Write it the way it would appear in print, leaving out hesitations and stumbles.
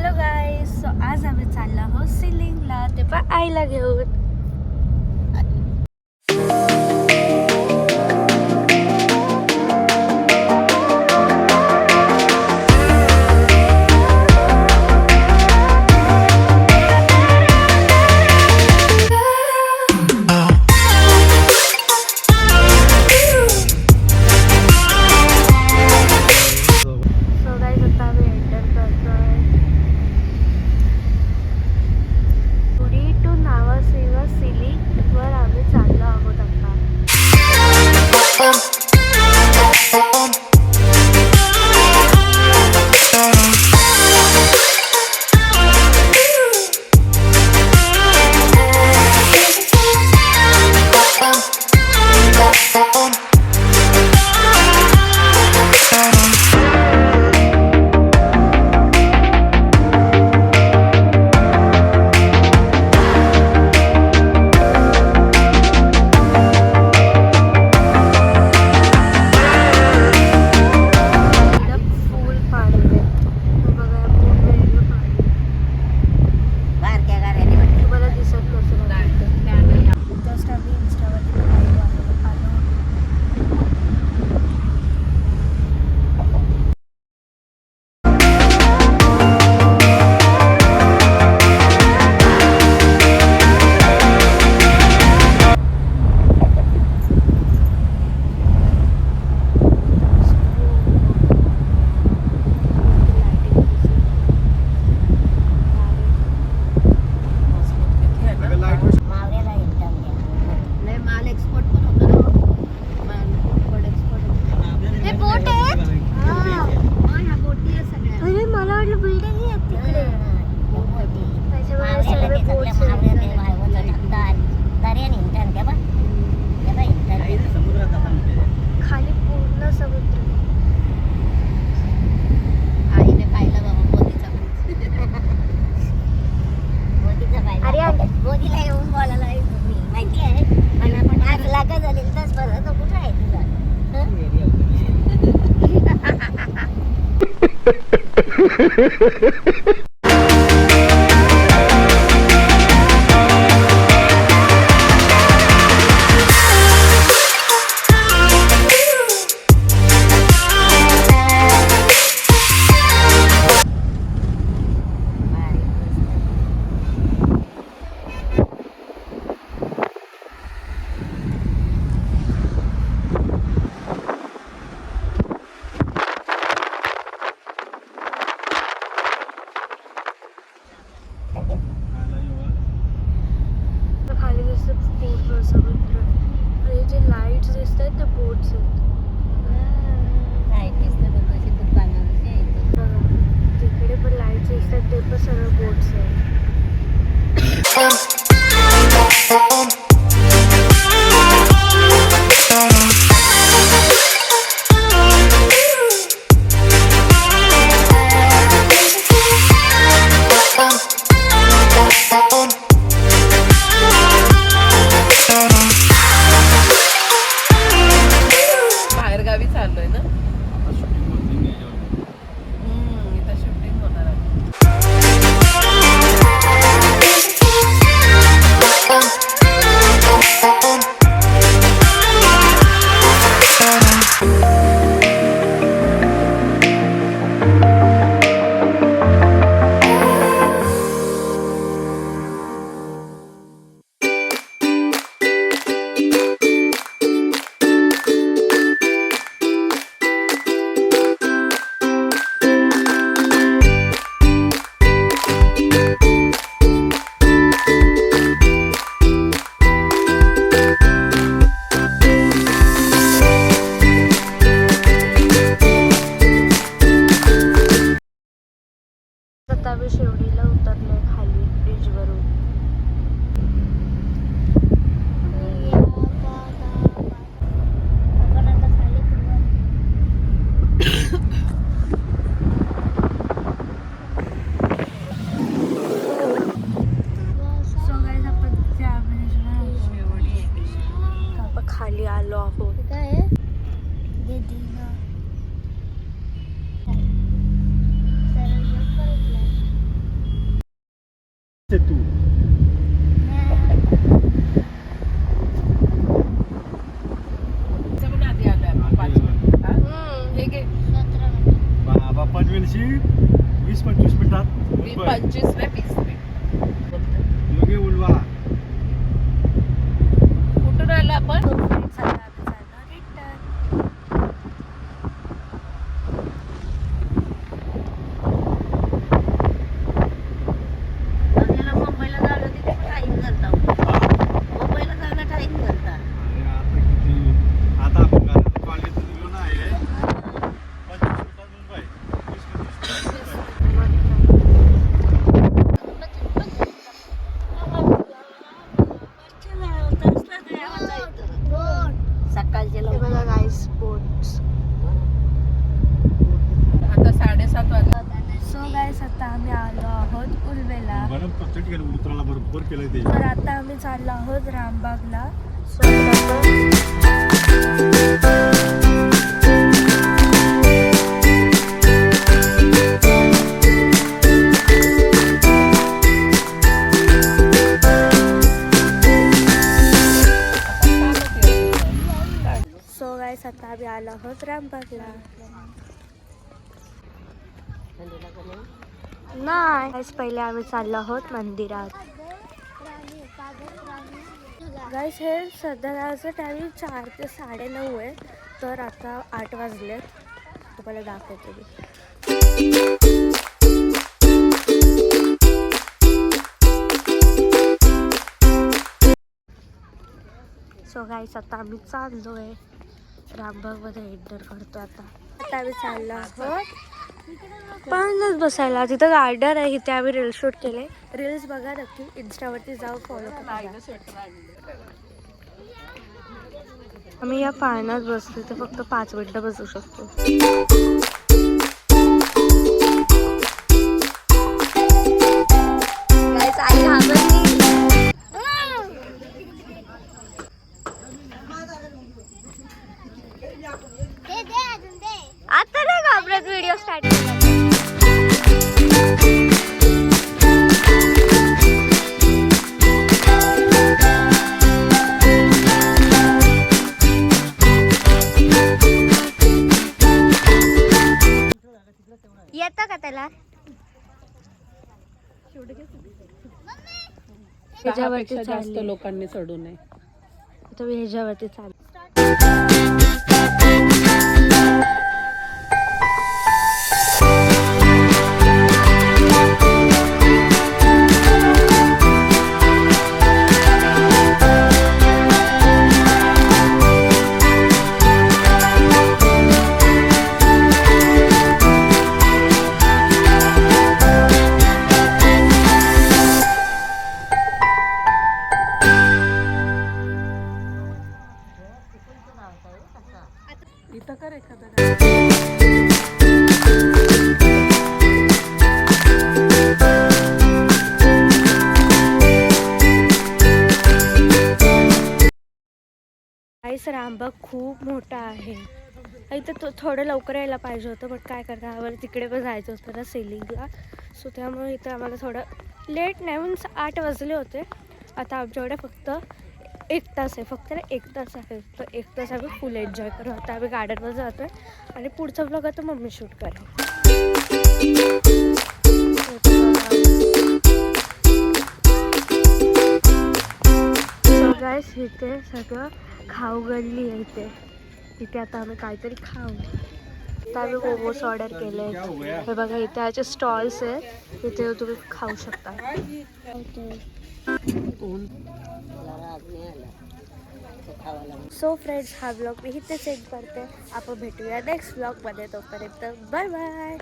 Hello गाईस, so आज आम्ही चाललो आहोत सिलिंगला, ते पण आईला घेऊन. खाली पूर्ण समुद्र. आईने पाहिलं बाबा मोदीचा मोदीला येऊन बोलायला तुम्ही माहिती आहे. पण आपण आज लागा झालेल तर परत कुठं आहे तुला. खाली दिसतात पूर्ण समुद्र आणि जे लाईट्स दिसतात ते बोट्स आहेत. तिकडे पण लाईट्स दिसतात ते पण सगळं बोट्स आहेत. आम्ही शिवडीला उतरलोय खाली ब्रिजवरून. आपण खाली आलो आहोत. काय तू बाबा पनवेलशी 20-25 मिनिटात 25 नाही 20 योगी उलवा कुठून आलो आपण मुंबईला झालं तिथे टाईम झालता मुंबईला जायला टाईम झालता आता किती आता आपण घरात कॉलेज गेलो ना आहे 25 मिनिटात मुंबई 20-25 सकाळचे हे बघा गाईस बोट्स. आता 7:30 वाजले सो गाईस आता आम्ही आलो आहोत उलवेला. बरं प्रत्येक ठिकाणी उतरायला बरोबर केलंय ते तर आता आम्ही चाललो आहोत रामबागला. सो आता सो गाईस आता आम्ही आलो आहोत रामबागला. नाही गाईस पहिले आम्ही चाललो आहोत मंदिरात. गाईस हे सध्याचं टायमिंग 4 ते 9:30 आहे. तर आता 8 वाजलेत. तुम्हाला दाखवते मी. सो गाईस आता आम्ही चाललोय रामबागमध्ये एंटर करतो. आता आम्ही चाललो आहोत पाण्यात बसायला. तिथं गार्डन आहे. इथे आम्ही रील शूट केले. रील्स बघा नक्की इन्स्टावरती जाऊन फॉलो करा. आम्ही या पाण्यात बसलो तर फक्त 5 मिनिटं बसू शकतो. आता नाही घाबरत व्हिडिओ स्टार्ट केला. येतं का त्याला ह्याच्यावरती जास्त चालली. लोकांनी चढू नये तुम्ही ह्याच्यावरती चालू. इथं कर एखादा गाईस रामबाग खूप मोठा आहे. इथं तो थोडं लवकर यायला पाहिजे होतं. बट काय करता आम्हाला तिकडे पण जायचं होतं ना सेलिंगला. सो त्यामुळे इथं आम्हाला थोडं लेट नाही म्हणून 8 वाजले होते. आता आमच्याकडे फक्त 1 तास आहे. फक्त ना 1 तास आहे. तर 1 तास आम्ही फुल एन्जॉय करू. आता आम्ही गार्डनवर जातो आहे आणि पुढचा ब्लॉग आता मम्मी शूट करेल. सो गाईस इथे सगळं खाऊ गल्ली आहे. इथे आता आम्ही काहीतरी खाऊ. आता आम्ही मोमोज ऑर्डर केले. हे बघा इथे ह्याचे स्टॉल्स आहेत. इथे तुम्ही खाऊ शकता. सो फ्रेंड्स हा ब्लॉग मी इथे सेंड करते. आपण भेटूया नेक्स्ट ब्लॉगमध्ये. तोपर्यंत बाय बाय.